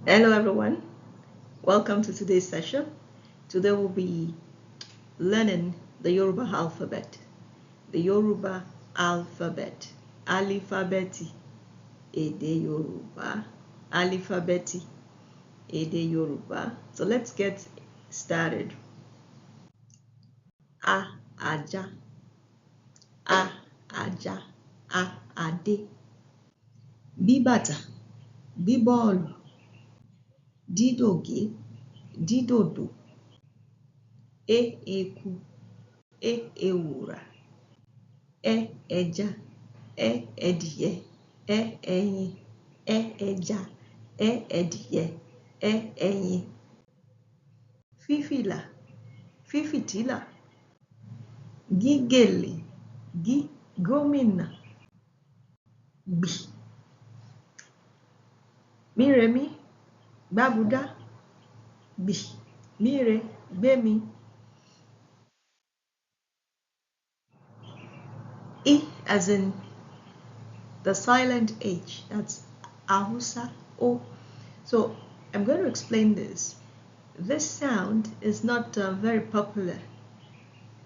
Hello everyone, welcome to today's session. Today we'll be learning the Yoruba alphabet. The Yoruba alphabet. Alifabeti. Èdè Yoruba. Alifabeti. Èdè Yoruba. So let's get started. A Aja. A Aja. A Ade. B bàtà. B bọ́ọ̀lù. D dògé. D dòdò. E eku. E ewùrà. Ẹja, ẹdìyẹ, ẹyin, ẹja, ẹdìyẹ, ẹyin. Fífìlà, fífìtílà. Gígèlè, gómìnà. Gbì, míremí, gbábúdá. Gbì, míre, gbémi. I as in the silent H, that's Hausa O. So I'm going to explain this. This sound is not very popular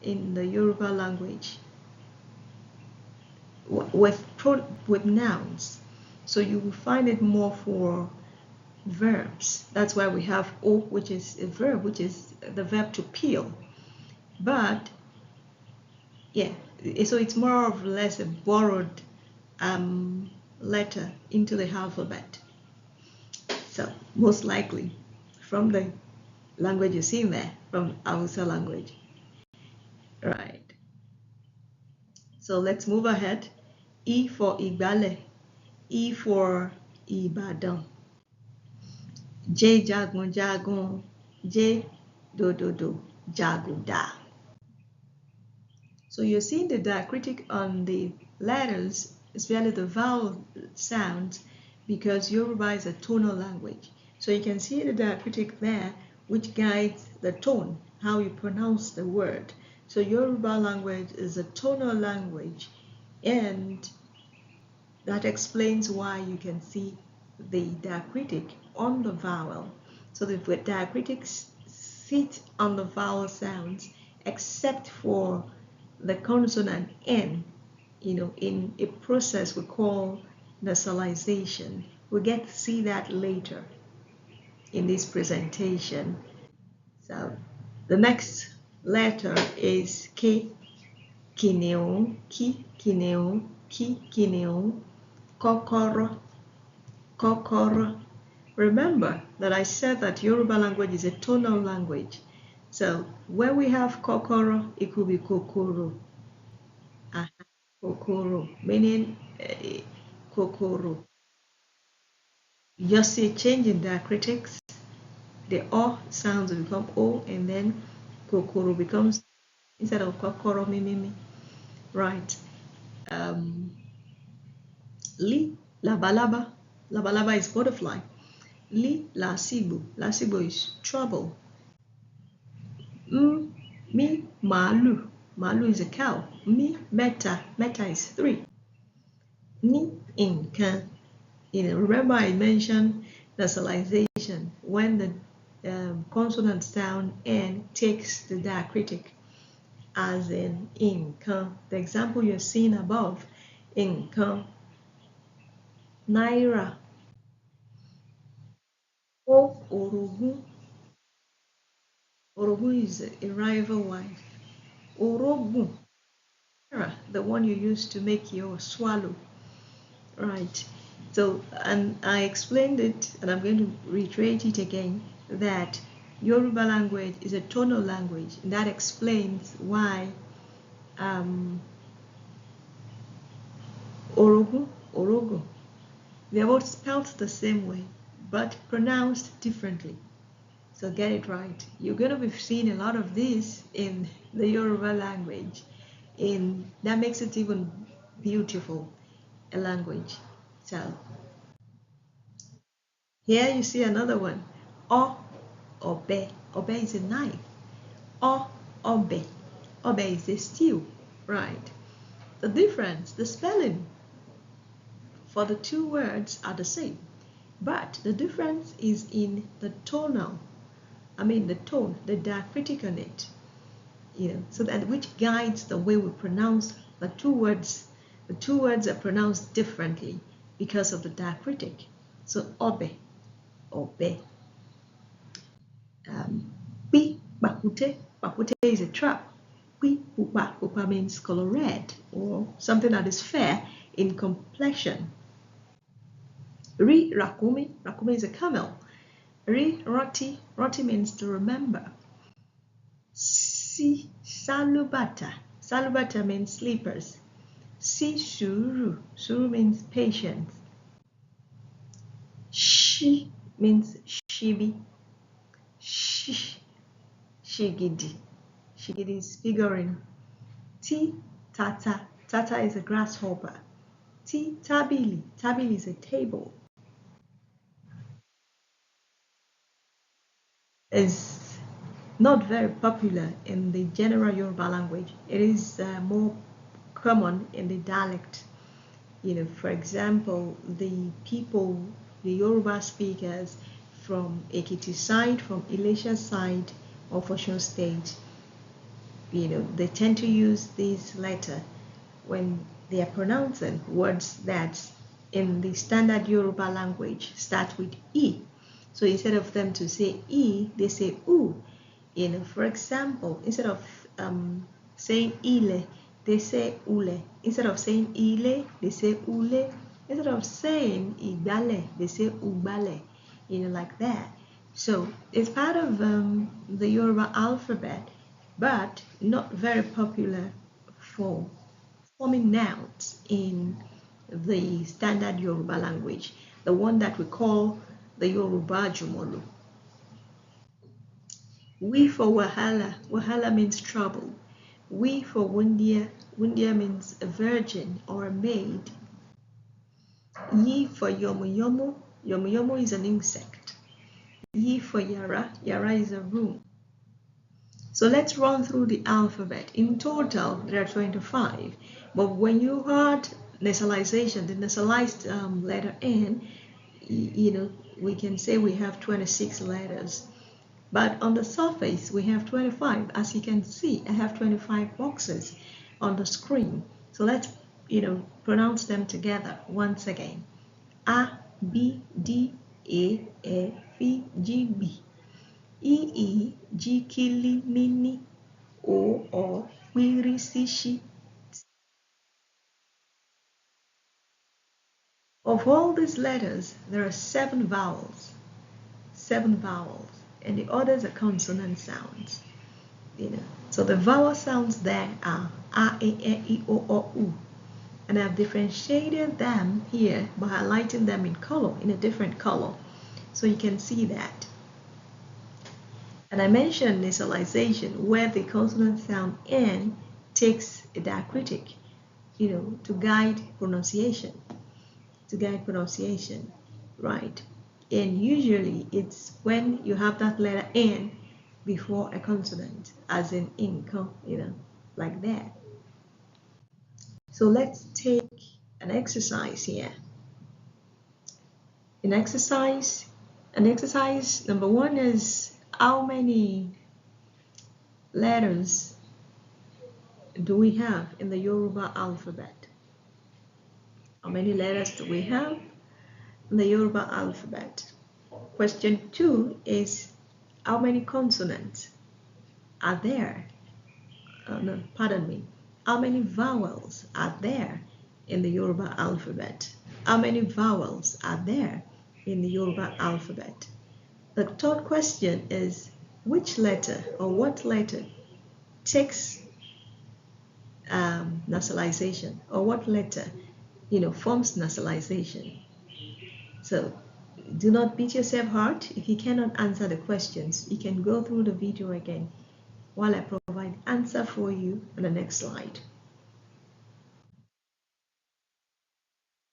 in the Yoruba language with nouns. So you will find it more for verbs. That's why we have O, which is a verb, which is the verb to peel. But yeah, so it's more or less a borrowed letter into the alphabet. So most likely from the language you see in there, from Hausa language. Right. So let's move ahead. E for Igbale. E for Ibadan. J jagun jagun. J do jaguda. So you're seeing the diacritic on the letters, especially the vowel sounds, because Yoruba is a tonal language. So you can see the diacritic there, which guides the tone, how you pronounce the word. So Yoruba language is a tonal language, and that explains why you can see the diacritic on the vowel. So the diacritics sit on the vowel sounds, except for the consonant N, in a process we call nasalization. We'll get to see that later in this presentation. So the next letter is K, Kineo, Ki, Kineo, Ki, Kineo, Kokoro, Kokoro. Remember that I said that Yoruba language is a tonal language. So when we have kokoro, it could be kokoro. Kokoro, meaning kokoro. You just see a change in diacritics. The O sounds will become O, and then kokoro becomes, instead of kokoro, mimimi. Right. Li, labalaba. Labalaba is butterfly. Li, lasibu. Lasibu is trouble. Mi, malu. Malu is a cow. Mi, meta. Meta is 3. Ni, inkan. Remember I mentioned nasalization when the consonant sound N takes the diacritic, as in inkan. The example you're seeing above, inkan. Naira. O, orogun. Orogun is a rival wife. Orogun, the one you use to make your swallow. Right. So, and I explained it, and I'm going to reiterate it again, that Yoruba language is a tonal language, and that explains why Orogun, they're both spelled the same way, but pronounced differently. So get it right. You're going to be seeing a lot of this in the Yoruba language, and that makes it even beautiful, a language. So here you see another one. Obe. Obe is a knife. Obe. Obe is a stew. Right. The difference, the spelling for the two words are the same. but the difference is in the tonal, the tone, the diacritic on it, so that which guides the way we pronounce the two words. The two words are pronounced differently because of the diacritic. So obe, obe. Bakute, bakute is a trap. Pupa, pupa means color red or something that is fair in complexion. Ri rakumi, rakumi is a camel. Ri roti, roti means to remember. Si salubata, salubata means sleepers. Si suru, suru means patience. Shi means shibi. Shigidi, shigidi is figuring. Ti tata, tata is a grasshopper. Ti tabili, tabili is a table. Is not very popular in the general Yoruba language. It is more common in the dialect. For example, the people, the Yoruba speakers from Ekiti side, from Ilesha side of Osun State, they tend to use this letter when they are pronouncing words that in the standard Yoruba language start with E. So instead of them to say E, they say U. For example, instead of saying ile, they say ule. Instead of saying ile, they say ule. Instead of saying igbale, they say ugbale. Like that. So it's part of the Yoruba alphabet, but not very popular for forming nouns in the standard Yoruba language, the one that we call the Yoruba Jumolo. We for Wahala, Wahala means trouble. We for Wundia, Wundia means a virgin or a maid. Yi for Yomu Yomu, Yomu Yomu is an insect. Yi for Yara, Yara is a room. So let's run through the alphabet. In total, there are 25. But when you heard nasalization, the nasalized letter N, we can say we have 26 letters. But on the surface, we have 25. As you can see, I have 25 boxes on the screen. So let's, pronounce them together once again. A, B, D, A, F, G, B. E, G, Kili, Mini, O, Wiri, Sishi. Of all these letters, there are 7 vowels. 7 vowels. And the others are consonant sounds. So the vowel sounds there are A, E, O, U. And I've differentiated them here by highlighting them in color, in a different color. So you can see that. And I mentioned nasalization, where the consonant sound N takes a diacritic, to guide pronunciation. Right? And usually it's when you have that letter N before a consonant, as in income, like that. So let's take an exercise here. An exercise number 1 is how many letters do we have in the Yoruba alphabet? How many letters do we have in the Yoruba alphabet? Question 2 is how many consonants are there? How many vowels are there in the Yoruba alphabet? How many vowels are there in the Yoruba alphabet? The third question is which letter or what letter takes nasalization, or what letter forms nasalization. So do not beat yourself hard. If you cannot answer the questions, you can go through the video again while I provide answer for you on the next slide.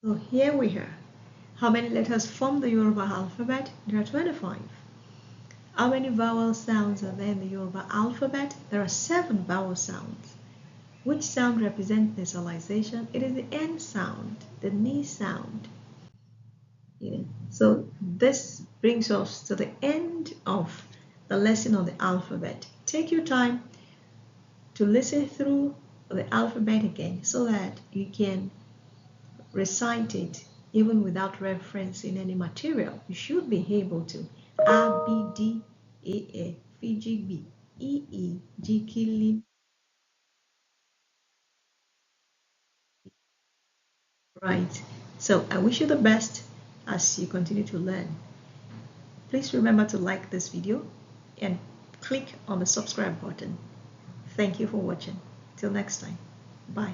So here we are. How many letters form the Yoruba alphabet? There are 25. How many vowel sounds are there in the Yoruba alphabet? There are 7 vowel sounds. Which sound represents nasalization? It is the N sound, the Ni sound. Yeah. So this brings us to the end of the lesson on the alphabet. Take your time to listen through the alphabet again so that you can recite it even without referencing any material. You should be able to. A, B, D, A, F, G, B, E, G, K, L. Right. So I wish you the best as you continue to learn. Please remember to like this video and click on the subscribe button. Thank you for watching. Till next time. Bye.